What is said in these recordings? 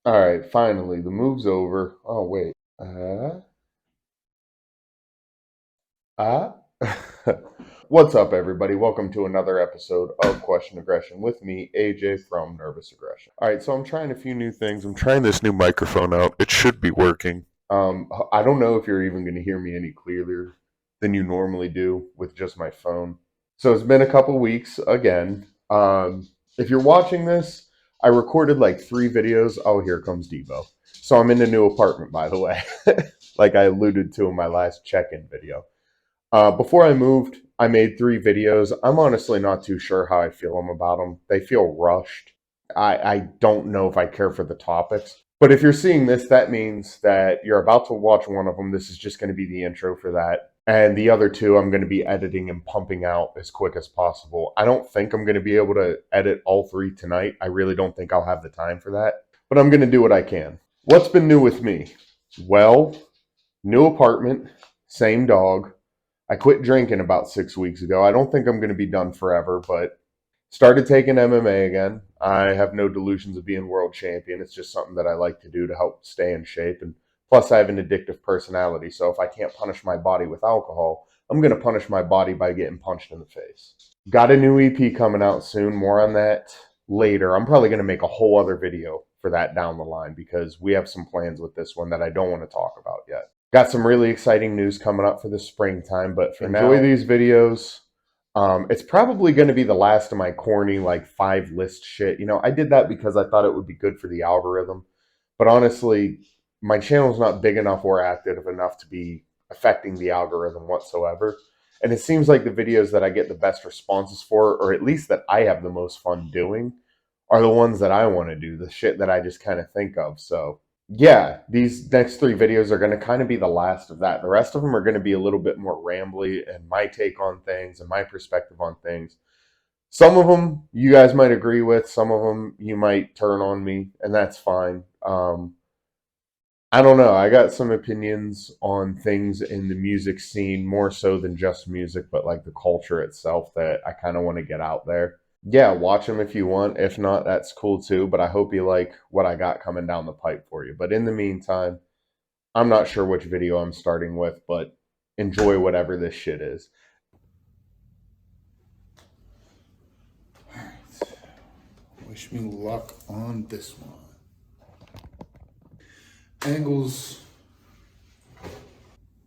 All right, finally, the move's over. Oh, wait. Uh? What's up, everybody? Welcome to another episode of Question Aggression with me, AJ from Nervous Aggression. All right, so I'm trying a few new things. I'm trying this new microphone out. It should be working. I don't know if you're even going to hear me any clearer than you normally do with just my phone. So it's been a couple weeks again. If you're watching this, I recorded like 3 videos. Oh, here comes Debo. So I'm in a new apartment, by the way, like I alluded to in my last check-in video. Before I moved, I made 3 videos. I'm honestly not too sure how I feel about them. They feel rushed. I don't know if I care for the topics. But if you're seeing this, that means that you're about to watch one of them. This is just going to be the intro for that. And the other 2, I'm going to be editing and pumping out as quick as possible. I don't think I'm going to be able to edit all 3 tonight. I really don't think I'll have the time for that. But I'm going to do what I can. What's been new with me? Well, new apartment, same dog. I quit drinking about 6 weeks ago. I don't think I'm going to be done forever, but started taking MMA again. I have no delusions of being world champion. It's just something that I like to do to help stay in shape. And plus, I have an addictive personality. So if I can't punish my body with alcohol, I'm going to punish my body by getting punched in the face. Got a new EP coming out soon. More on that later. I'm probably going to make a whole other video for that down the line because we have some plans with this one that I don't want to talk about yet. Got some really exciting news coming up for the springtime, but for enjoy now, these videos. It's probably going to be the last of my corny, like 5 list shit. I did that because I thought it would be good for the algorithm. But honestly, my channel's not big enough or active enough to be affecting the algorithm whatsoever. And it seems like the videos that I get the best responses for, or at least that I have the most fun doing, are the ones that I want to do, the shit that I just kind of think of. So yeah, these next 3 videos are going to kind of be the last of that. The rest of them are going to be a little bit more rambly and my take on things and my perspective on things. Some of them you guys might agree with, some of them you might turn on me, and that's fine. I don't know. I got some opinions on things in the music scene, more so than just music, but like the culture itself that I kind of want to get out there. Yeah, watch them if you want. If not, that's cool too. But I hope you like what I got coming down the pipe for you. But in the meantime, I'm not sure which video I'm starting with, but enjoy whatever this shit is. Wish me luck on this one. Angles.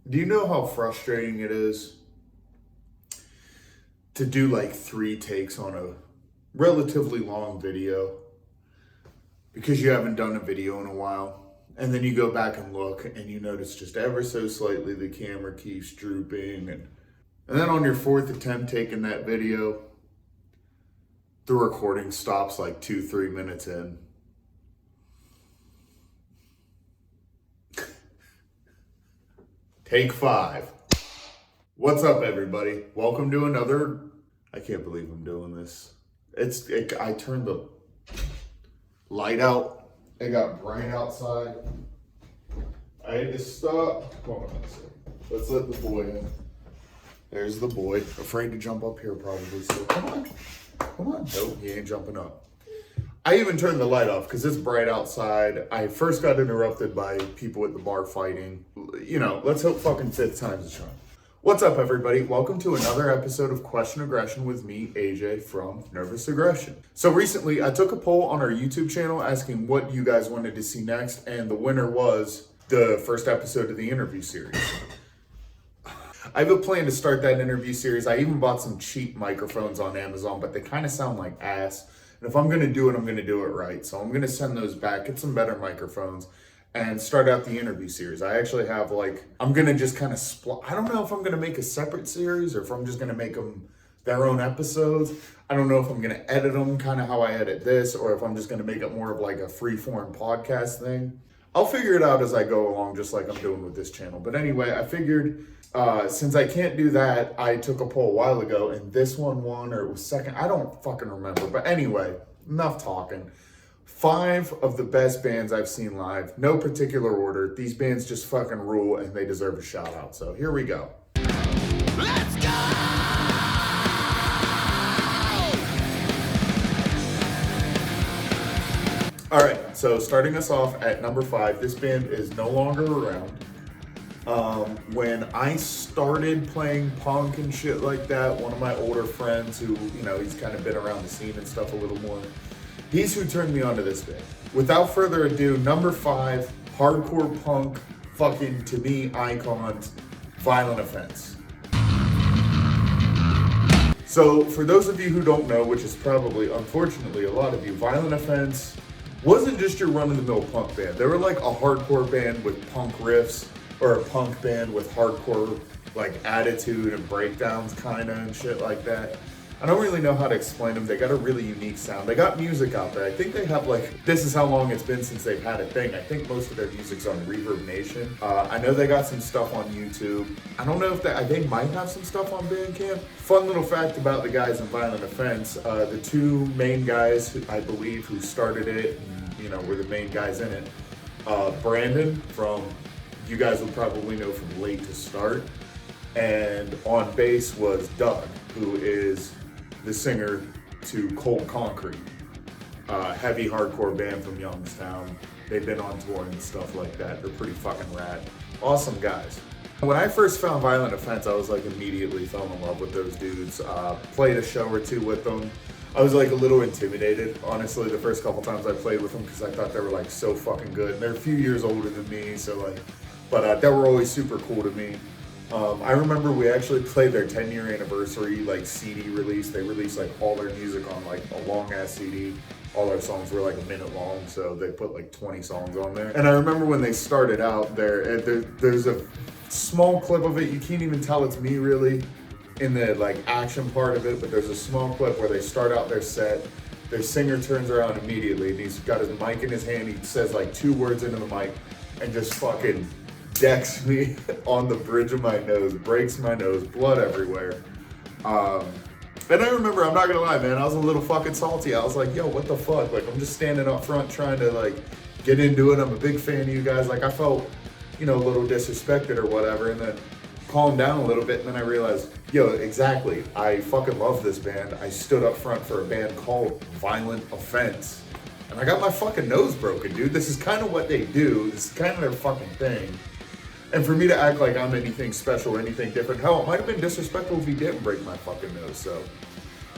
Do you know how frustrating it is to do like 3 takes on a relatively long video because you haven't done a video in a while? And then you go back and look and you notice just ever so slightly the camera keeps drooping. And then on your 4th attempt taking that video, the recording stops like 2-3 minutes in. Take 5. What's up, everybody? Welcome to another. I can't believe I'm doing this. I turned the light out. It got bright outside. I had to stop. Hold on a second. Let's let the boy in. There's the boy. Afraid to jump up here, probably. So come on. Come on. Nope, he ain't jumping up. I even turned the light off because it's bright outside. I first got interrupted by people at the bar fighting. Let's hope fucking 5th time's a charm. What's up, everybody? Welcome to another episode of Question Aggression with me, AJ from Nervous Aggression. So recently, I took a poll on our YouTube channel asking what you guys wanted to see next, and the winner was the first episode of the interview series. I have a plan to start that interview series. I even bought some cheap microphones on Amazon, but they kind of sound like ass. And if I'm going to do it, I'm going to do it right. So I'm going to send those back, get some better microphones, and start out the interview series. I actually have I'm going to just kind of I don't know if I'm going to make a separate series or if I'm just going to make them their own episodes. I don't know if I'm going to edit them kind of how I edit this, or if I'm just going to make it more of like a free-form podcast thing. I'll figure it out as I go along, just like I'm doing with this channel. But anyway, I figured since I can't do that, I took a poll a while ago, and this one won, or it was second. I don't fucking remember. But anyway, enough talking. 5 of the best bands I've seen live. No particular order. These bands just fucking rule, and they deserve a shout out. So here we go. Let's go! All right, so starting us off at number 5, this band is no longer around. When I started playing punk and shit like that, one of my older friends who, he's kind of been around the scene and stuff a little more, he's who turned me onto this band. Without further ado, number 5, hardcore punk, fucking, to me, icons, Violent Offense. So, for those of you who don't know, which is probably, unfortunately, a lot of you, Violent Offense wasn't just your run-of-the-mill punk band. They were like a hardcore band with punk riffs, or a punk band with hardcore, like, attitude and breakdowns, kinda, and shit like that. I don't really know how to explain them. They got a really unique sound. They got music out there. I think they have, like, this is how long it's been since they've had a thing. I think most of their music's on Reverb Nation. I know they got some stuff on YouTube. I don't know if they might have some stuff on Bandcamp. Fun little fact about the guys in Violent Offense, the two main guys, I believe, who started it, and, were the main guys in it. Brandon from, you guys would probably know from Late to Start. And on bass was Doug, who is the singer to Cold Concrete, heavy hardcore band from Youngstown. They've been on tour and stuff like that. They're pretty fucking rad. Awesome guys. When I first found Violent Offense, I was like immediately fell in love with those dudes. Played a show or two with them. I was like a little intimidated, honestly, the first couple times I played with them because I thought they were like so fucking good. And they're a few years older than me, so like, but they were always super cool to me. I remember we actually played their 10-year anniversary like CD release. They released like all their music on like a long ass CD. All their songs were like a minute long, so they put like 20 songs on there. And I remember when they started out there's a small clip of it. You can't even tell it's me really in the like action part of it, but there's a small clip where they start out their set. Their singer turns around immediately and he's got his mic in his hand. He says like 2 words into the mic and just fucking decks me on the bridge of my nose, breaks my nose, blood everywhere. And I remember, I'm not gonna lie, man, I was a little fucking salty. I was like, yo, what the fuck? Like, I'm just standing up front trying to like get into it. I'm a big fan of you guys. Like, I felt, a little disrespected or whatever, and then calmed down a little bit, and then I realized, yo, exactly, I fucking love this band. I stood up front for a band called Violent Offense. And I got my fucking nose broken, dude. This is kind of what they do. This is kind of their fucking thing. And for me to act like I'm anything special or anything different, hell, it might have been disrespectful if he didn't break my fucking nose. So,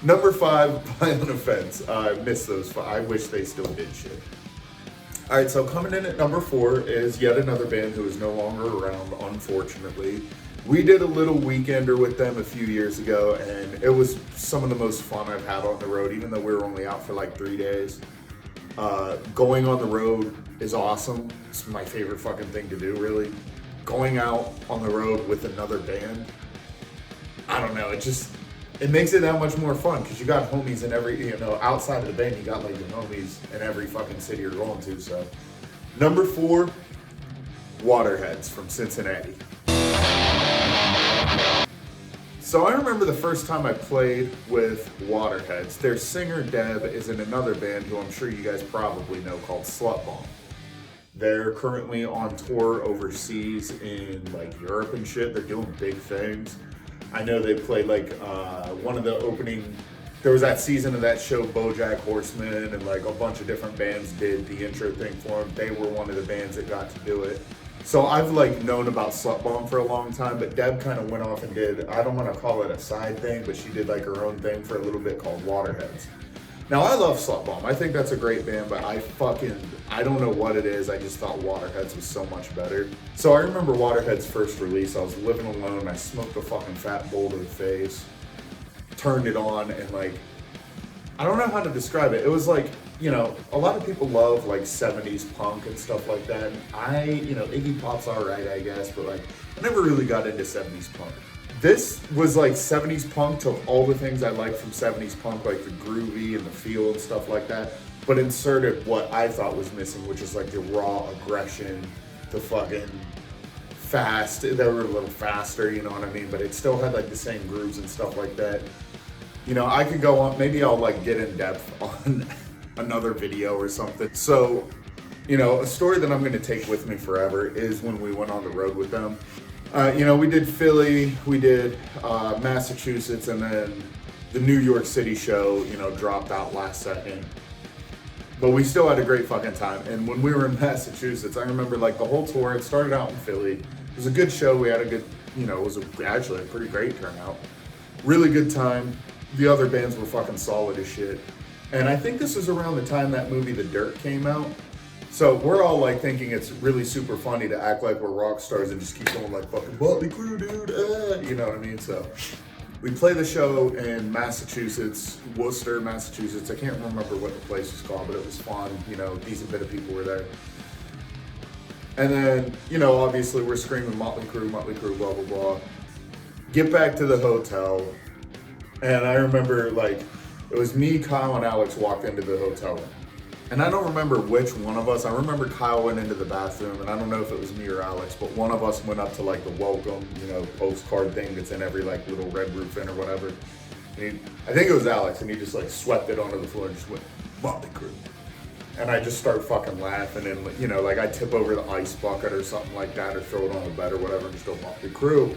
number 5, Violent Offense. I miss those. I wish they still did shit. All right, so coming in at number 4 is yet another band who is no longer around, unfortunately. We did a little weekender with them a few years ago, and it was some of the most fun I've had on the road, even though we were only out for like 3 days. Going on the road is awesome. It's my favorite fucking thing to do, really. Going out on the road with another band, I don't know, it makes it that much more fun because you got homies in every, outside of the band, you got like your homies in every fucking city you're going to. So, number 4, Waterheads from Cincinnati. So I remember the first time I played with Waterheads. Their singer Deb is in another band who I'm sure you guys probably know called Slut Bomb. They're currently on tour overseas in like Europe and shit. They're doing big things. I know they played like one of the opening, there was that season of that show BoJack Horseman, and like a bunch of different bands did the intro thing for them. They were one of the bands that got to do it. So I've like known about Slut Bomb for a long time, but Deb kind of went off and did, I don't want to call it a side thing, but she did like her own thing for a little bit called Waterheads. Now I love Slut Bomb. I think that's a great band, but I don't know what it is. I just thought Waterheads was so much better. So I remember Waterheads' first release. I was living alone. I smoked a fucking fat bowl to the face, turned it on, and like, I don't know how to describe it. It was like, a lot of people love like 70s punk and stuff like that. Iggy Pop's alright, I guess, but like, I never really got into 70s punk. This was like 70s punk, took all the things I liked from 70s punk, like the groovy and the feel and stuff like that, but inserted what I thought was missing, which is like the raw aggression, the fucking fast. They were a little faster, you know what I mean? But it still had like the same grooves and stuff like that. I could go on, maybe I'll like get in depth on another video or something. So, a story that I'm going to take with me forever is when we went on the road with them. We did Philly, we did Massachusetts, and then the New York City show, dropped out last second. But we still had a great fucking time. And when we were in Massachusetts, I remember like the whole tour, it started out in Philly. It was a good show. We had a good, it was actually a pretty great turnout. Really good time. The other bands were fucking solid as shit. And I think this was around the time that movie The Dirt came out. So we're all like thinking it's really super funny to act like we're rock stars and just keep going like fucking Motley Crue, dude. You know what I mean? So we play the show in Massachusetts, Worcester, Massachusetts. I can't remember what the place was called, but it was fun. Decent bit of people were there. And then, obviously we're screaming Motley Crue, blah, blah, blah. Get back to the hotel. And I remember like, it was me, Kyle, and Alex walked into the hotel room. And I don't remember which one of us. I remember Kyle went into the bathroom, and I don't know if it was me or Alex, but one of us went up to like the welcome, postcard thing that's in every like little Red Roof Inn or whatever. And I think it was Alex, and he just like swept it onto the floor and just went, Motley Crue. And I just start fucking laughing, and like I tip over the ice bucket or something like that, or throw it on the bed or whatever, and just go Motley Crue.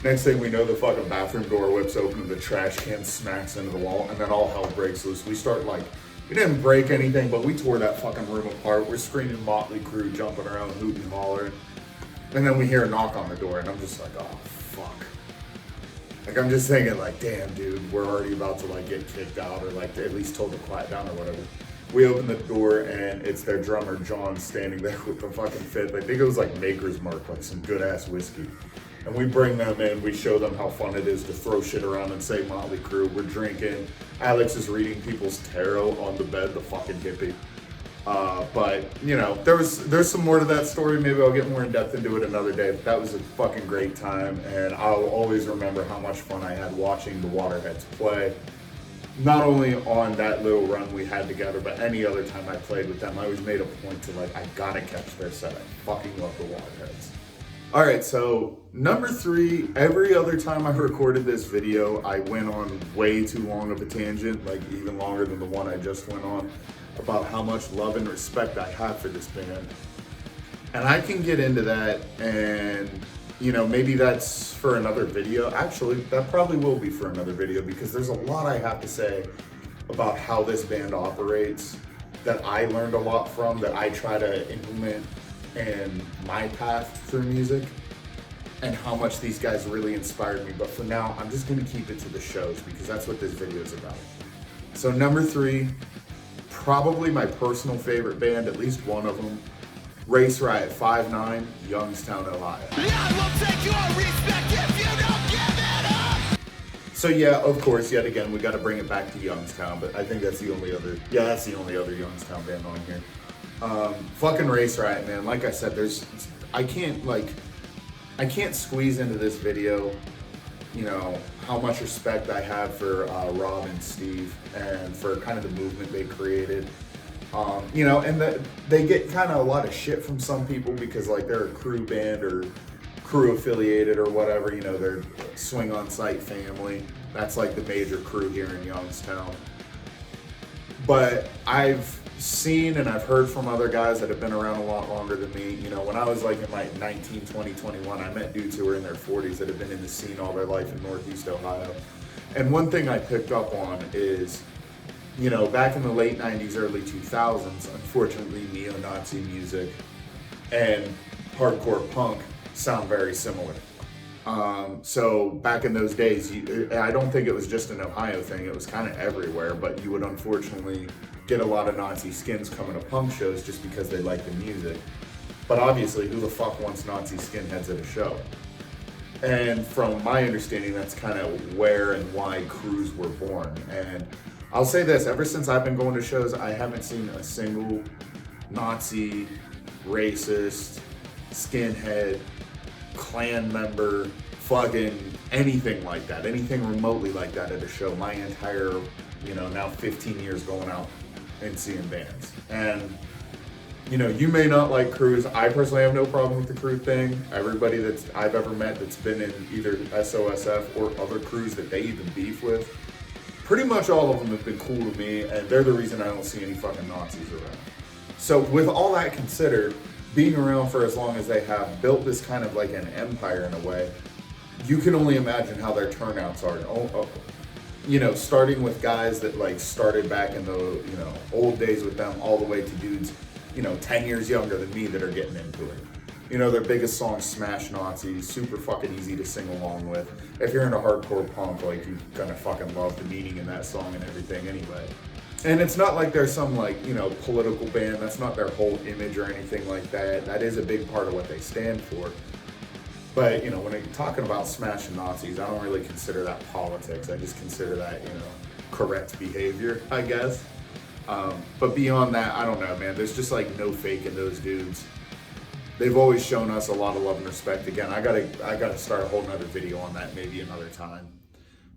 Next thing we know, the fucking bathroom door whips open and the trash can smacks into the wall, and then all hell breaks loose. We start like, we didn't break anything, but we tore that fucking room apart. We're screaming Motley Crue, jumping around, hooting and hollering. And then we hear a knock on the door, and I'm just like, oh, fuck. Like, I'm just thinking, like, damn, dude, we're already about to, like, get kicked out or, like, at least told to quiet down or whatever. We open the door, and it's their drummer, John, standing there with the fucking fifth. I think it was, like, Maker's Mark, like some good-ass whiskey. And we bring them in, we show them how fun it is to throw shit around and say Motley Crue. We're drinking. Alex is reading people's tarot on the bed, the fucking hippie. But, there's some more to that story. Maybe I'll get more in depth into it another day. But that was a fucking great time. And I'll always remember how much fun I had watching the Waterheads play. Not only on that little run we had together, but any other time I played with them, I always made a point to, like, I gotta catch their set. I fucking love the Waterheads. Alright, so number 3, every other time I recorded this video, I went on way too long of a tangent, like even longer than the one I just went on, about how much love and respect I have for this band. And I can get into that, and maybe that's for another video. Actually, that probably will be for another video, because there's a lot I have to say about how this band operates that I learned a lot from, that I try to implement and my path through music, and how much these guys really inspired me. But for now, I'm just going to keep it to the shows, because that's what this video is about. So number 3, probably my personal favorite band, at least one of them, Race Riot 5'9", Youngstown, Ohio. I will take your respect if you don't give it up! So yeah, of course, yet again, we got to bring it back to Youngstown, but I think that's the only other Youngstown band on here. Fucking Race Riot, man. Like I said, I can't squeeze into this video, how much respect I have for Rob and Steve, and for kind of the movement they created. And they get kind of a lot of shit from some people because, like, they're a crew band or crew affiliated or whatever, they're Swing on Sight family. That's like the major crew here in Youngstown. But I've seen and I've heard from other guys that have been around a lot longer than me. When I was like in my 19, 20, 21, I met dudes who were in their 40s that have been in the scene all their life in Northeast Ohio. And one thing I picked up on is, back in the late 90s, early 2000s, unfortunately, neo-Nazi music and hardcore punk sound very similar. So back in those days, I don't think it was just an Ohio thing, it was kind of everywhere, but you would unfortunately get a lot of Nazi skins coming to punk shows just because they like the music. But obviously, who the fuck wants Nazi skinheads at a show? And from my understanding, that's kind of where and why crews were born. And I'll say this, ever since I've been going to shows, I haven't seen a single Nazi, racist, skinhead, Klan member, fucking anything like that, anything remotely like that at a show my entire, now 15 years going out and seeing bands. And, you may not like crews. I personally have no problem with the crew thing. Everybody that I've ever met that's been in either SOSF or other crews that they even beef with, pretty much all of them have been cool to me, and they're the reason I don't see any fucking Nazis around. So with all that considered, being around for as long as they have, built this kind of like an empire in a way, you can only imagine how their turnouts are. you know, starting with guys that like started back in the, you know, old days with them, all the way to dudes, you know, 10 years younger than me that are getting into it. You know, their biggest song, Smash Nazis, super fucking easy to sing along with. If you're into hardcore punk, like, you're gonna fucking love the meaning in that song and everything anyway. And it's not like they're some, like, you know, political band. That's not their whole image or anything like that. That is a big part of what they stand for. But, you know, when you're talking about smashing Nazis, I don't really consider that politics. I just consider that, you know, correct behavior, I guess. But beyond that, I don't know, man. There's just, like, no fake in those dudes. They've always shown us a lot of love and respect. Again, I gotta start a whole nother video on that maybe another time.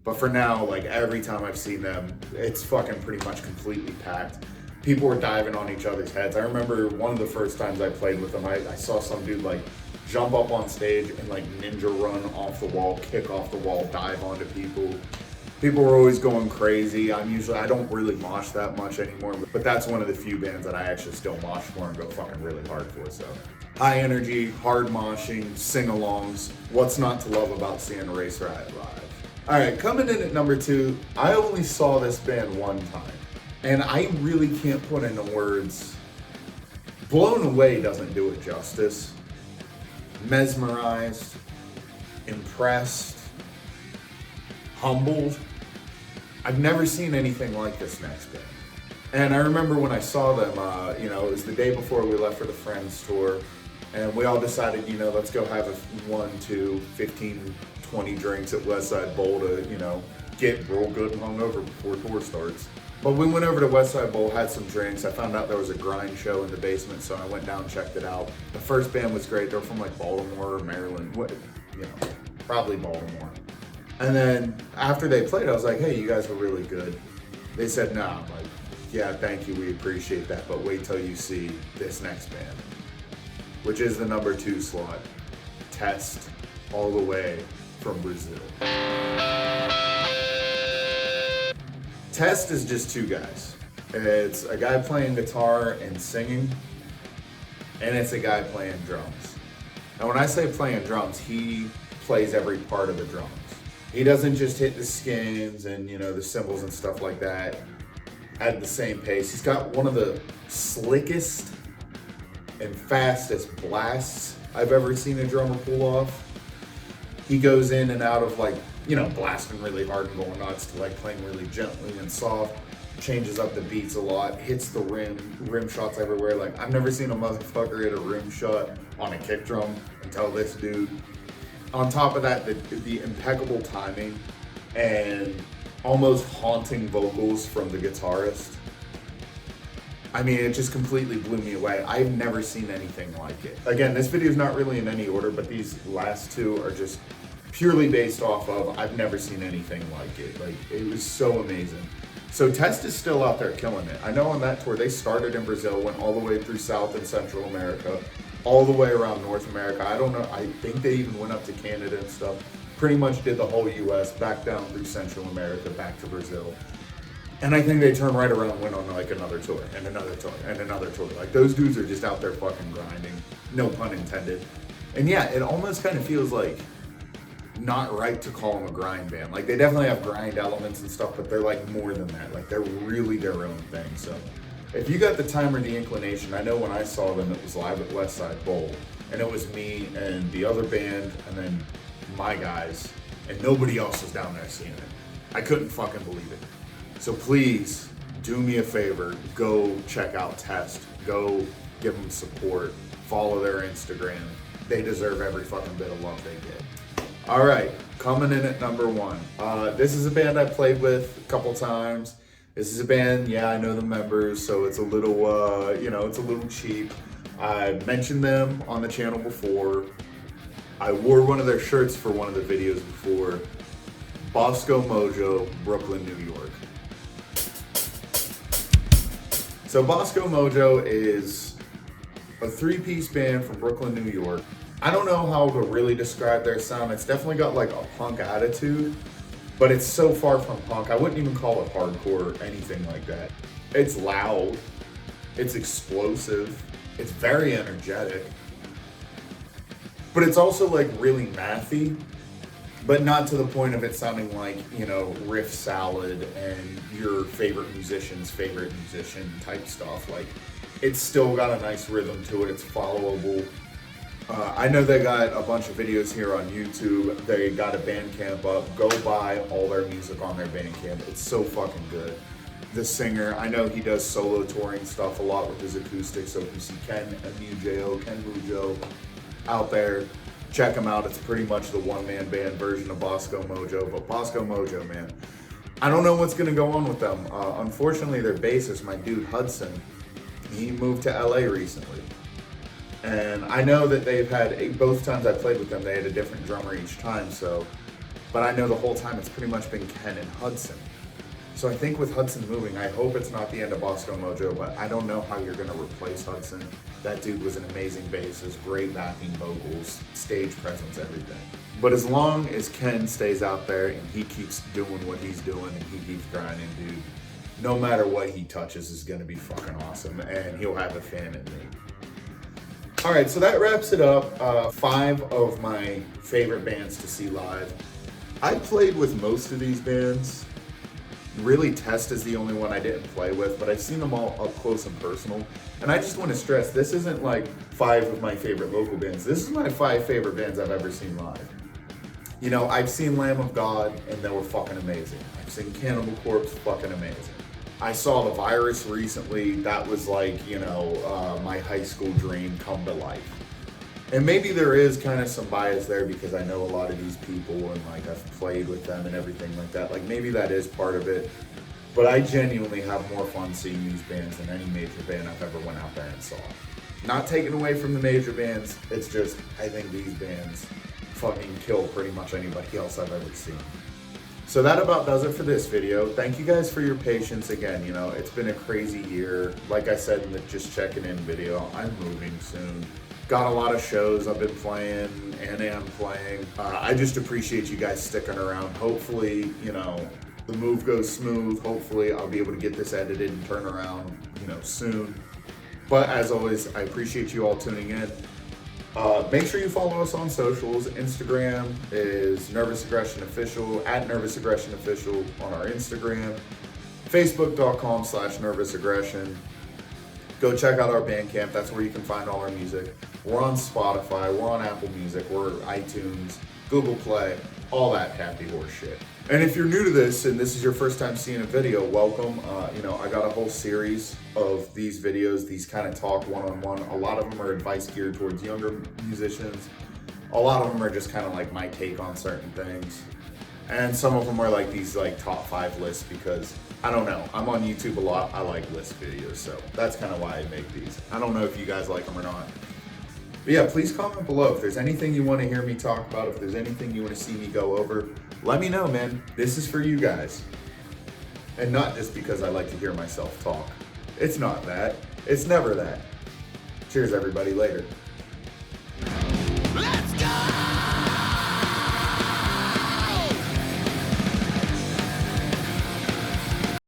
But for now, like, every time I've seen them, it's fucking pretty much completely packed. People were diving on each other's heads. I remember one of the first times I played with them, I saw some dude like jump up on stage and like ninja run off the wall, kick off the wall, dive onto people. People were always going crazy. I don't really mosh that much anymore, but that's one of the few bands that I actually still mosh for and go fucking really hard for. So high energy, hard moshing, sing-alongs. What's not to love about seeing Race Riot live? All right, coming in at number 2, I only saw this band one time, and I really can't put into words. Blown Away doesn't do it justice. Mesmerized, impressed, humbled. I've never seen anything like this next band. And I remember when I saw them, you know, it was the day before we left for the Friends tour, and we all decided, you know, let's go have a 1, 2, 15, 20 drinks at Westside Bowl to, you know, get real good and hungover before tour starts. But we went over to Westside Bowl, had some drinks. I found out there was a grind show in the basement, so I went down and checked it out. The first band was great. They're from like Baltimore or Maryland, you know, probably Baltimore. And then after they played, I was like, hey, you guys were really good. They said, no. I'm like, yeah, thank you, we appreciate that, but wait till you see this next band, which is the number 2 slot, Test, all the way from Brazil. Test is just 2 guys. It's a guy playing guitar and singing, and it's a guy playing drums. Now when I say playing drums, he plays every part of the drums. He doesn't just hit the skins and, you know, the cymbals and stuff like that at the same pace. He's got one of the slickest and fastest blasts I've ever seen a drummer pull off. He goes in and out of, like, you know, blasting really hard and going nuts to like playing really gently and soft, changes up the beats a lot, hits the rim shots everywhere. Like, I've never seen a motherfucker hit a rim shot on a kick drum until this dude. On top of that, the impeccable timing and almost haunting vocals from the guitarist. I mean, it just completely blew me away. I've never seen anything like it. Again, this video is not really in any order, but these last 2 are just purely based off of, I've never seen anything like it. Like, it was so amazing. So Test is still out there killing it. I know on that tour, they started in Brazil, went all the way through South and Central America, all the way around North America. I don't know, I think they even went up to Canada and stuff. Pretty much did the whole US, back down through Central America, back to Brazil. And I think they turned right around and went on like another tour, and another tour, and another tour. Like, those dudes are just out there fucking grinding, no pun intended. And yeah, it almost kind of feels like not right to call them a grind band. Like, they definitely have grind elements and stuff, but they're like more than that. Like, they're really their own thing. So if you got the time or the inclination, I know when I saw them, it was live at Westside Bowl, and it was me and the other band and then my guys, and nobody else was down there seeing it. I couldn't fucking believe it. So please do me a favor, go check out Test, go give them support, follow their Instagram. They deserve every fucking bit of love they get. All right, coming in at number 1. This is a band I played with a couple times. This is a band, yeah, I know the members, so it's a little, you know, it's a little cheap. I mentioned them on the channel before. I wore one of their shirts for one of the videos before. Bosco Mojo, Brooklyn, New York. So Bosco Mojo is a 3-piece band from Brooklyn, New York. I don't know how to really describe their sound. It's definitely got like a punk attitude, but it's so far from punk. I wouldn't even call it hardcore or anything like that. It's loud, it's explosive, it's very energetic, but it's also like really mathy, but not to the point of it sounding like, you know, riff salad and your favorite musician's favorite musician type stuff. Like, it's still got a nice rhythm to it. It's followable. I know they got a bunch of videos here on YouTube. They got a Bandcamp up. Go buy all their music on their Bandcamp. It's so fucking good. The singer, I know he does solo touring stuff a lot with his acoustics, so if you see Ken Mujo out there, check him out. It's pretty much the one-man band version of Bosco Mojo, but Bosco Mojo, man. I don't know what's gonna go on with them. Unfortunately, their bassist, my dude Hudson, he moved to LA recently. And I know that they've had, both times I played with them, they had a different drummer each time, so, but I know the whole time it's pretty much been Ken and Hudson. So I think with Hudson moving, I hope it's not the end of Bosco Mojo, but I don't know how you're gonna replace Hudson. That dude was an amazing bassist, great backing vocals, stage presence, everything. But as long as Ken stays out there and he keeps doing what he's doing and he keeps grinding, dude, no matter what he touches is gonna be fucking awesome, and he'll have a fan in me. All right, so that wraps it up. 5 of my favorite bands to see live. I played with most of these bands. Really, Test is the only one I didn't play with, but I've seen them all up close and personal. And I just want to stress, this isn't like 5 of my favorite local bands. This is my 5 favorite bands I've ever seen live. You know, I've seen Lamb of God, and they were fucking amazing. I've seen Cannibal Corpse, fucking amazing. I saw The Virus recently. That was like, you know, my high school dream come to life. And maybe there is kind of some bias there because I know a lot of these people and like I've played with them and everything like that. Like maybe that is part of it. But I genuinely have more fun seeing these bands than any major band I've ever went out there and saw. Not taken away from the major bands, it's just I think these bands fucking kill pretty much anybody else I've ever seen. So that about does it for this video. Thank you guys for your patience again. You know, it's been a crazy year. Like I said in the just checking in video, I'm moving soon. Got a lot of shows I've been playing and am playing. I just appreciate you guys sticking around. Hopefully, you know, the move goes smooth. Hopefully I'll be able to get this edited and turn around, you know, soon. But as always, I appreciate you all tuning in. Make sure you follow us on socials. Instagram is Nervous Aggression Official, at Nervous Aggression Official on our Instagram. Facebook.com/Nervous Aggression. Go check out our Bandcamp. That's where you can find all our music. We're on Spotify, we're on Apple Music, we're iTunes, Google Play, all that happy horse shit. And if you're new to this and this is your first time seeing a video, welcome. You know, I got a whole series of these videos, these kind of talk one-on-one. A lot of them are advice geared towards younger musicians. A lot of them are just kind of like my take on certain things. And some of them are like these like top 5 lists because I don't know, I'm on YouTube a lot. I like list videos, so that's kind of why I make these. I don't know if you guys like them or not. But yeah, please comment below if there's anything you want to hear me talk about, if there's anything you want to see me go over. Let me know, man. This is for you guys. And not just because I like to hear myself talk. It's not that. It's never that. Cheers, everybody. Later.